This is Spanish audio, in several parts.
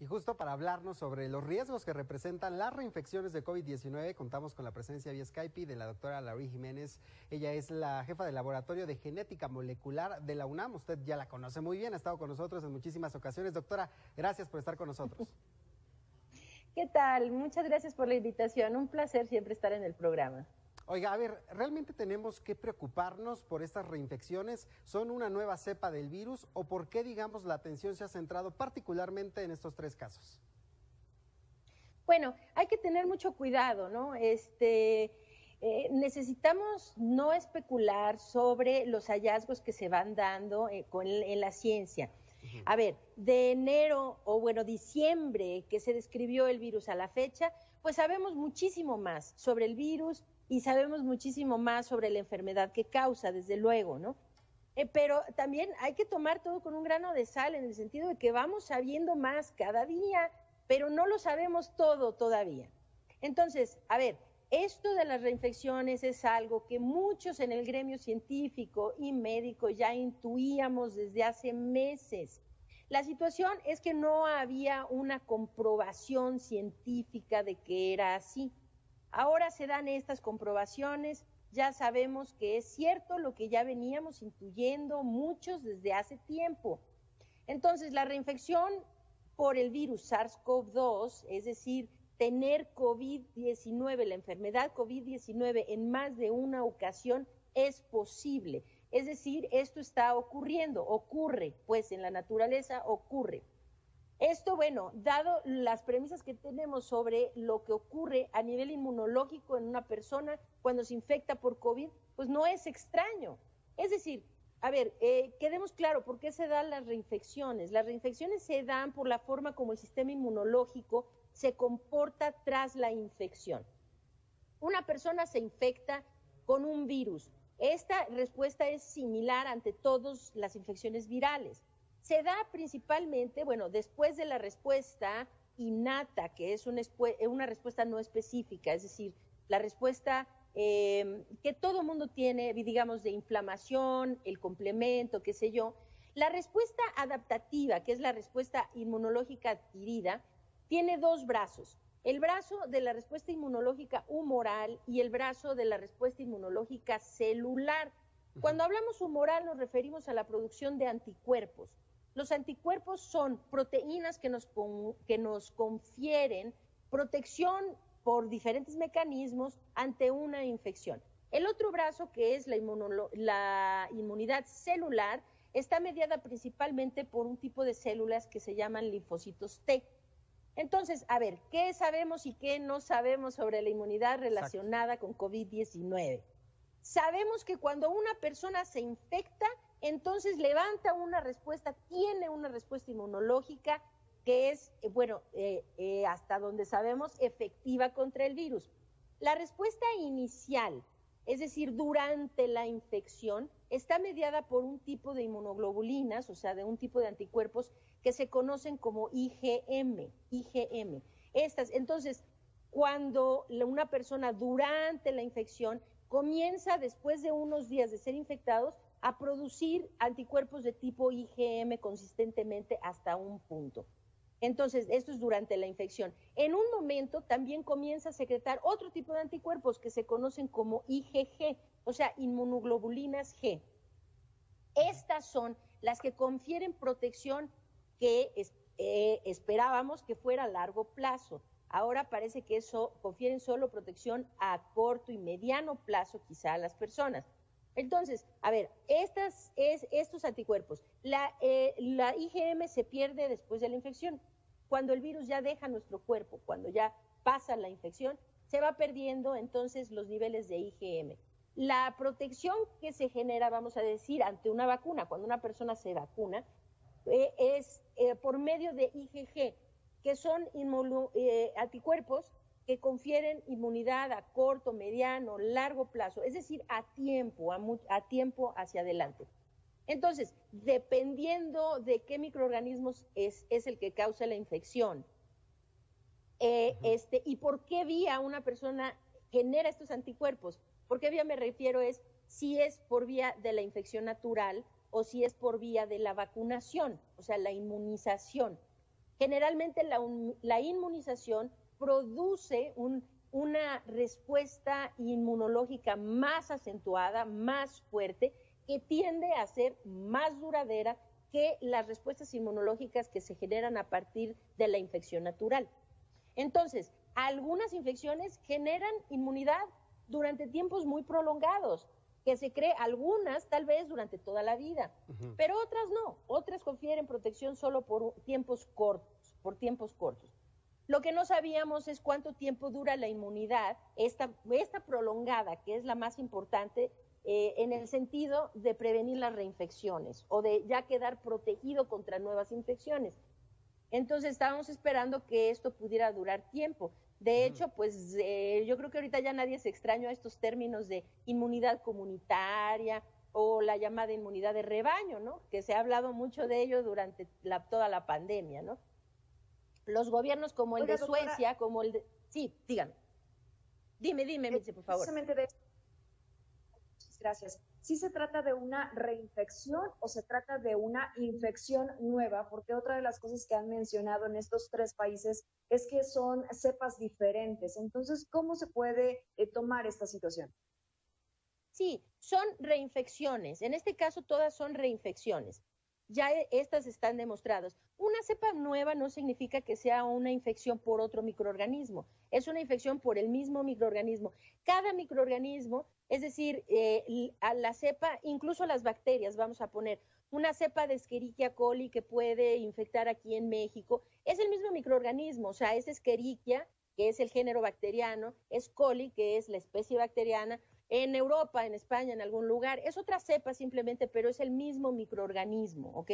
Y justo para hablarnos sobre los riesgos que representan las reinfecciones de COVID-19, contamos con la presencia vía Skype de la doctora Laurie Jiménez. Ella es la jefa del Laboratorio de Genética Molecular de la UNAM. Usted ya la conoce muy bien, ha estado con nosotros en muchísimas ocasiones. Doctora, gracias por estar con nosotros. ¿Qué tal? Muchas gracias por la invitación. Un placer siempre estar en el programa. Oiga, a ver, ¿realmente tenemos que preocuparnos por estas reinfecciones? ¿Son una nueva cepa del virus o por qué, digamos, la atención se ha centrado particularmente en estos tres casos? Bueno, hay que tener mucho cuidado, ¿no? Necesitamos no especular sobre los hallazgos que se van dando en la ciencia. A ver, de enero o bueno, diciembre que se describió el virus a la fecha, pues sabemos muchísimo más sobre el virus y sabemos muchísimo más sobre la enfermedad que causa, desde luego, ¿no? Pero también hay que tomar todo con un grano de sal en el sentido de que vamos sabiendo más cada día, pero no lo sabemos todo todavía. Entonces, a ver, esto de las reinfecciones es algo que muchos en el gremio científico y médico ya intuíamos desde hace meses. La situación es que no había una comprobación científica de que era así. Ahora se dan estas comprobaciones, ya sabemos que es cierto lo que ya veníamos intuyendo muchos desde hace tiempo. Entonces, la reinfección por el virus SARS-CoV-2, es decir, tener COVID-19, la enfermedad COVID-19 en más de una ocasión es posible. Es decir, esto está ocurriendo, ocurre, pues en la naturaleza ocurre. Esto, bueno, dado las premisas que tenemos sobre lo que ocurre a nivel inmunológico en una persona cuando se infecta por COVID, pues no es extraño. Es decir, a ver, quedemos claro por qué se dan las reinfecciones. Las reinfecciones se dan por la forma como el sistema inmunológico se comporta tras la infección. Una persona se infecta con un virus. Esta respuesta es similar ante todas las infecciones virales. Se da principalmente, bueno, después de la respuesta innata, que es una respuesta no específica, es decir, la respuesta que todo mundo tiene, digamos, de inflamación, el complemento, qué sé yo. La respuesta adaptativa, que es la respuesta inmunológica adquirida, tiene dos brazos. El brazo de la respuesta inmunológica humoral y el brazo de la respuesta inmunológica celular. Cuando hablamos humoral nos referimos a la producción de anticuerpos. Los anticuerpos son proteínas que nos confieren protección por diferentes mecanismos ante una infección. El otro brazo, que es la inmunidad celular, está mediada principalmente por un tipo de células que se llaman linfocitos T. Entonces, a ver, ¿qué sabemos y qué no sabemos sobre la inmunidad relacionada con COVID-19? Sabemos que cuando una persona se infecta, entonces levanta una respuesta, tiene una respuesta inmunológica que es, hasta donde sabemos, efectiva contra el virus. La respuesta inicial, es decir, durante la infección, está mediada por un tipo de inmunoglobulinas, o sea, de un tipo de anticuerpos que se conocen como IgM. Entonces, cuando una persona durante la infección comienza, después de unos días de ser infectados, a producir anticuerpos de tipo IgM consistentemente hasta un punto. Entonces, esto es durante la infección. En un momento también comienza a secretar otro tipo de anticuerpos que se conocen como IgG, o sea, inmunoglobulinas G. Estas son las que confieren protección que esperábamos que fuera a largo plazo. Ahora parece que eso confieren solo protección a corto y mediano plazo quizá a las personas. Entonces, a ver, estos anticuerpos, la IgM se pierde después de la infección. Cuando el virus ya deja nuestro cuerpo, cuando ya pasa la infección, se va perdiendo entonces los niveles de IgM. La protección que se genera, vamos a decir, ante una vacuna, cuando una persona se vacuna, es por medio de IgG, que son anticuerpos que confieren inmunidad a corto, mediano, largo plazo, es decir, a tiempo hacia adelante. Entonces, dependiendo de qué microorganismos es el que causa la infección, y por qué vía una persona genera estos anticuerpos, por qué vía me refiero es si es por vía de la infección natural o si es por vía de la vacunación, o sea, la inmunización. Generalmente la inmunización produce una respuesta inmunológica más acentuada, más fuerte, que tiende a ser más duradera que las respuestas inmunológicas que se generan a partir de la infección natural. Entonces, algunas infecciones generan inmunidad durante tiempos muy prolongados, que se cree algunas tal vez durante toda la vida, pero otras no, otras confieren protección solo por tiempos cortos. Lo que no sabíamos es cuánto tiempo dura la inmunidad, esta prolongada, que es la más importante, en el sentido de prevenir las reinfecciones o de ya quedar protegido contra nuevas infecciones. Entonces estábamos esperando que esto pudiera durar tiempo. De hecho, pues yo creo que ahorita ya nadie se extraña a estos términos de inmunidad comunitaria o la llamada inmunidad de rebaño, ¿no? Que se ha hablado mucho de ello durante toda la pandemia, ¿no? Los gobiernos como el de Suecia, como el de... Sí, dígame. Dime, Mitzi, por favor. Precisamente de... Muchas gracias. ¿Sí se trata de una reinfección o se trata de una infección nueva? Porque otra de las cosas que han mencionado en estos 3 países es que son cepas diferentes. Entonces, ¿cómo se puede tomar esta situación? Sí, son reinfecciones. En este caso, todas son reinfecciones. Ya estas están demostradas. Una cepa nueva no significa que sea una infección por otro microorganismo. Es una infección por el mismo microorganismo. Cada microorganismo, es decir, a la cepa, incluso las bacterias, vamos a poner una cepa de Escherichia coli que puede infectar aquí en México, es el mismo microorganismo, o sea, es Escherichia, que es el género bacteriano, es coli, que es la especie bacteriana. En Europa, en España, en algún lugar, es otra cepa simplemente, pero es el mismo microorganismo, ¿ok?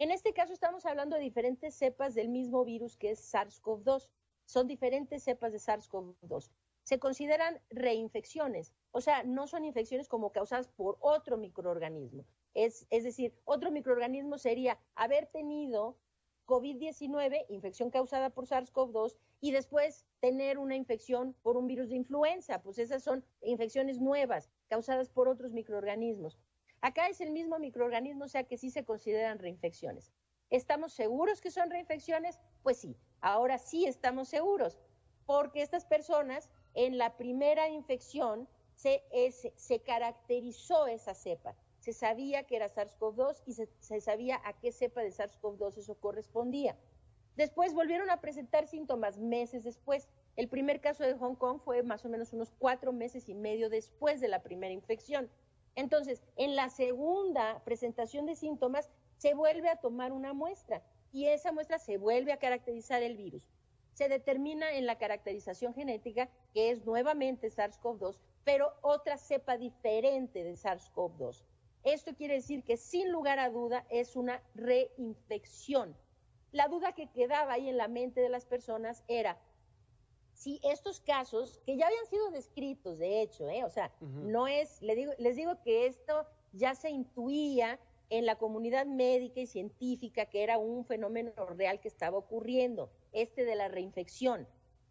En este caso estamos hablando de diferentes cepas del mismo virus que es SARS-CoV-2. Son diferentes cepas de SARS-CoV-2. Se consideran reinfecciones, o sea, no son infecciones como causadas por otro microorganismo. Es decir, otro microorganismo sería haber tenido COVID-19, infección causada por SARS-CoV-2, y después tener una infección por un virus de influenza, pues esas son infecciones nuevas causadas por otros microorganismos. Acá es el mismo microorganismo, o sea que sí se consideran reinfecciones. ¿Estamos seguros que son reinfecciones? Pues sí, ahora sí estamos seguros, porque estas personas en la primera infección se caracterizó esa cepa. Se sabía que era SARS-CoV-2 y se sabía a qué cepa de SARS-CoV-2 eso correspondía. Después volvieron a presentar síntomas meses después. El primer caso de Hong Kong fue más o menos unos 4 meses y medio después de la primera infección. Entonces, en la segunda presentación de síntomas, se vuelve a tomar una muestra y esa muestra se vuelve a caracterizar el virus. Se determina en la caracterización genética que es nuevamente SARS-CoV-2, pero otra cepa diferente de SARS-CoV-2. Esto quiere decir que sin lugar a duda es una reinfección. La duda que quedaba ahí en la mente de las personas era si estos casos, que ya habían sido descritos, de hecho, o sea, no es, les digo que esto ya se intuía en la comunidad médica y científica que era un fenómeno real que estaba ocurriendo, de la reinfección,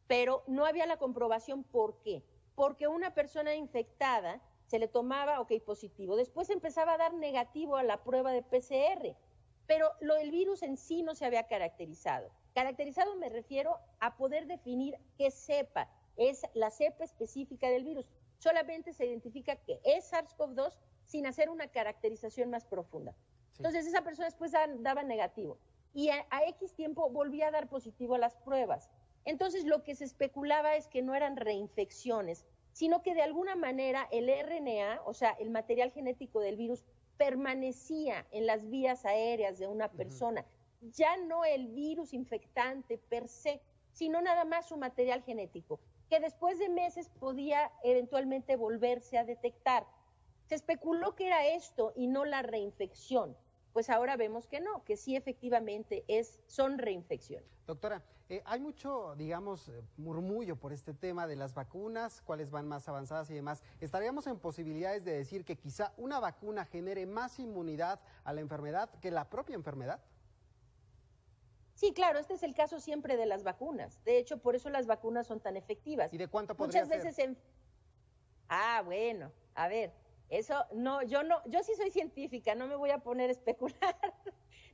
pero no había la comprobación. ¿Por qué? Porque una persona infectada se le tomaba, positivo, después empezaba a dar negativo a la prueba de PCR, pero el virus en sí no se había caracterizado. Caracterizado me refiero a poder definir qué cepa es la cepa específica del virus. Solamente se identifica que es SARS-CoV-2 sin hacer una caracterización más profunda. Sí. Entonces esa persona después daba negativo y a X tiempo volvía a dar positivo a las pruebas. Entonces lo que se especulaba es que no eran reinfecciones, sino que de alguna manera el RNA, o sea, el material genético del virus, permanecía en las vías aéreas de una persona. Ya no el virus infectante per se, sino nada más su material genético, que después de meses podía eventualmente volverse a detectar. Se especuló que era esto y no la reinfección. Pues ahora vemos que no, que sí efectivamente son reinfecciones. Doctora, hay mucho, digamos, murmullo por este tema de las vacunas, cuáles van más avanzadas y demás. ¿Estaríamos en posibilidades de decir que quizá una vacuna genere más inmunidad a la enfermedad que la propia enfermedad? Sí, claro, este es el caso siempre de las vacunas. De hecho, por eso las vacunas son tan efectivas. ¿Y de cuánto podría ser? Muchas veces bueno, a ver, eso no, yo sí soy científica, no me voy a poner a especular.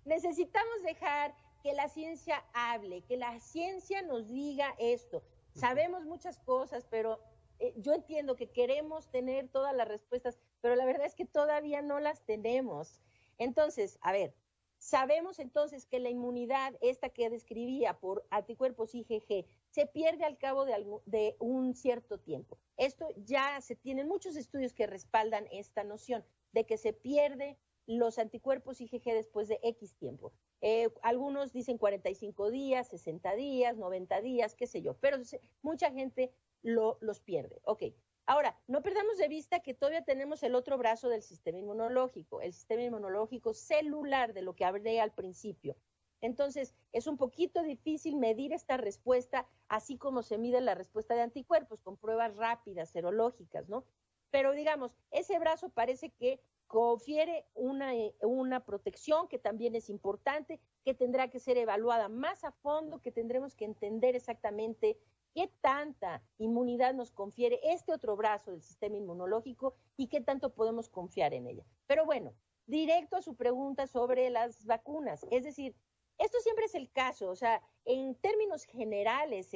Necesitamos dejar que la ciencia hable, que la ciencia nos diga esto. Sabemos muchas cosas, pero yo entiendo que queremos tener todas las respuestas, pero la verdad es que todavía no las tenemos. Entonces, a ver, sabemos entonces que la inmunidad, esta que describía por anticuerpos IgG, se pierde al cabo de un cierto tiempo. Esto ya se tienen muchos estudios que respaldan esta noción de que se pierde los anticuerpos IgG después de X tiempo. Algunos dicen 45 días, 60 días, 90 días, qué sé yo, pero mucha gente los pierde. Ok, ahora, no perdamos de vista que todavía tenemos el otro brazo del sistema inmunológico, el sistema inmunológico celular, de lo que hablé al principio. Entonces, es un poquito difícil medir esta respuesta, así como se mide la respuesta de anticuerpos, con pruebas rápidas, serológicas, ¿no? Pero digamos, ese brazo parece que confiere una protección que también es importante, que tendrá que ser evaluada más a fondo, que tendremos que entender exactamente qué tanta inmunidad nos confiere este otro brazo del sistema inmunológico y qué tanto podemos confiar en ella. Pero bueno, directo a su pregunta sobre las vacunas, es decir, esto siempre es el caso, o sea, en términos generales,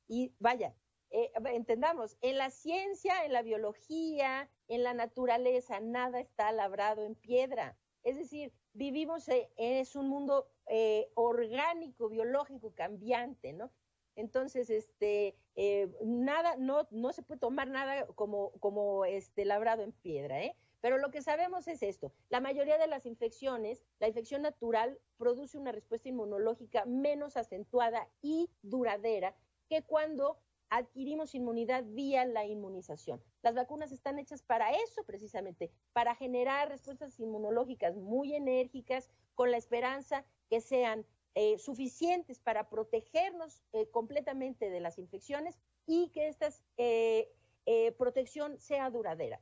y vaya, entendamos, en la ciencia, en la biología, en la naturaleza, nada está labrado en piedra. Es decir, vivimos, es un mundo orgánico, biológico, cambiante, ¿no? Entonces, nada, no se puede tomar nada como labrado en piedra, ¿eh? Pero lo que sabemos es esto: la mayoría de las infecciones, la infección natural produce una respuesta inmunológica menos acentuada y duradera que cuando adquirimos inmunidad vía la inmunización. Las vacunas están hechas para eso precisamente, para generar respuestas inmunológicas muy enérgicas, con la esperanza que sean suficientes para protegernos completamente de las infecciones y que esta protección sea duradera.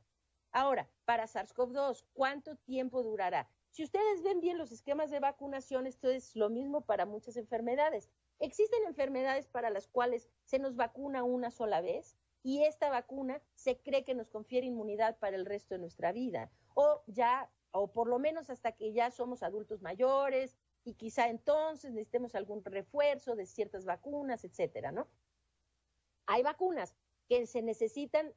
Ahora, para SARS-CoV-2, ¿cuánto tiempo durará? Si ustedes ven bien los esquemas de vacunación, esto es lo mismo para muchas enfermedades. Existen enfermedades para las cuales se nos vacuna una sola vez y esta vacuna se cree que nos confiere inmunidad para el resto de nuestra vida, o por lo menos hasta que ya somos adultos mayores y quizá entonces necesitemos algún refuerzo de ciertas vacunas, etcétera, ¿no? Hay vacunas que se necesitan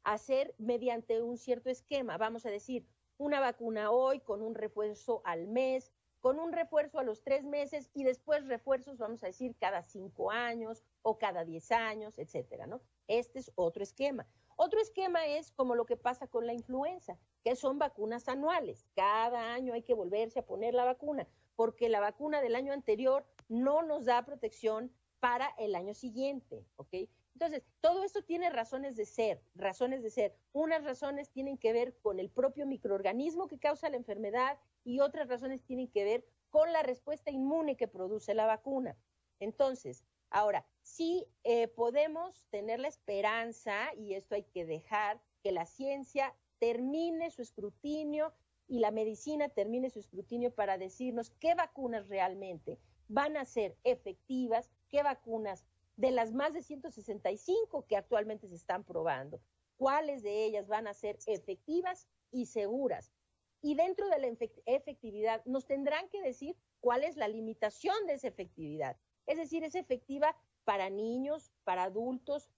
hacer mediante un cierto esquema, vamos a decir, una vacuna hoy con un refuerzo al mes, con un refuerzo a los 3 meses y después refuerzos, vamos a decir, cada 5 años o cada 10 años, etcétera, ¿no? Este es otro esquema. Otro esquema es como lo que pasa con la influenza, que son vacunas anuales. Cada año hay que volverse a poner la vacuna, porque la vacuna del año anterior no nos da protección para el año siguiente, ¿ok? Entonces, todo esto tiene razones de ser. Unas razones tienen que ver con el propio microorganismo que causa la enfermedad y otras razones tienen que ver con la respuesta inmune que produce la vacuna. Entonces, ahora, sí podemos tener la esperanza, y esto hay que dejar, que la ciencia termine su escrutinio y la medicina termine su escrutinio para decirnos qué vacunas realmente van a ser efectivas, qué vacunas de las más de 165 que actualmente se están probando, cuáles de ellas van a ser efectivas y seguras. Y dentro de la efectividad nos tendrán que decir cuál es la limitación de esa efectividad. Es decir, es efectiva para niños, para adultos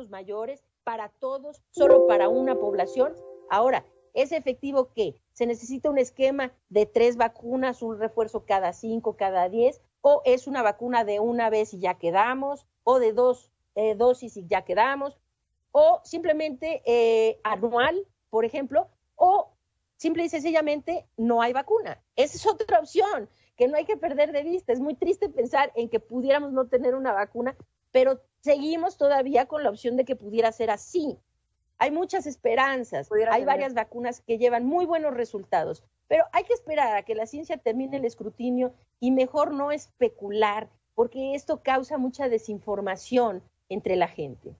mayores, para todos, solo para una población. Ahora, ¿es efectivo qué? ¿Se necesita un esquema de 3 vacunas, un refuerzo cada 5, cada 10? ¿O es una vacuna de una vez y ya quedamos? ¿O de 2 dosis y ya quedamos? ¿O simplemente anual, por ejemplo? ¿O simple y sencillamente no hay vacuna? Esa es otra opción que no hay que perder de vista. Es muy triste pensar en que pudiéramos no tener una vacuna, pero seguimos todavía con la opción de que pudiera ser así. Hay muchas esperanzas, hay varias vacunas que llevan muy buenos resultados, pero hay que esperar a que la ciencia termine el escrutinio y mejor no especular, porque esto causa mucha desinformación entre la gente.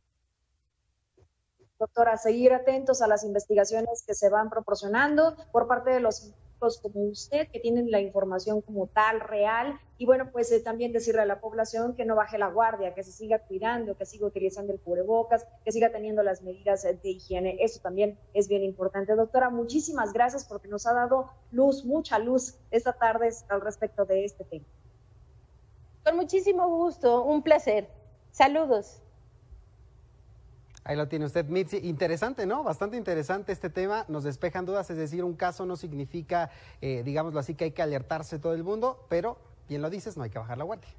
Doctora, seguir atentos a las investigaciones que se van proporcionando por parte de los como usted, que tienen la información como tal, real, y bueno, pues también decirle a la población que no baje la guardia, que se siga cuidando, que siga utilizando el cubrebocas, que siga teniendo las medidas de higiene. Eso también es bien importante. Doctora, muchísimas gracias porque nos ha dado luz, mucha luz esta tarde al respecto de este tema. Con muchísimo gusto, un placer. Saludos. Ahí lo tiene usted, Mitzi. Interesante, ¿no? Bastante interesante este tema. Nos despejan dudas, es decir, un caso no significa, digámoslo así, que hay que alertarse todo el mundo, pero, bien lo dices, no hay que bajar la guardia.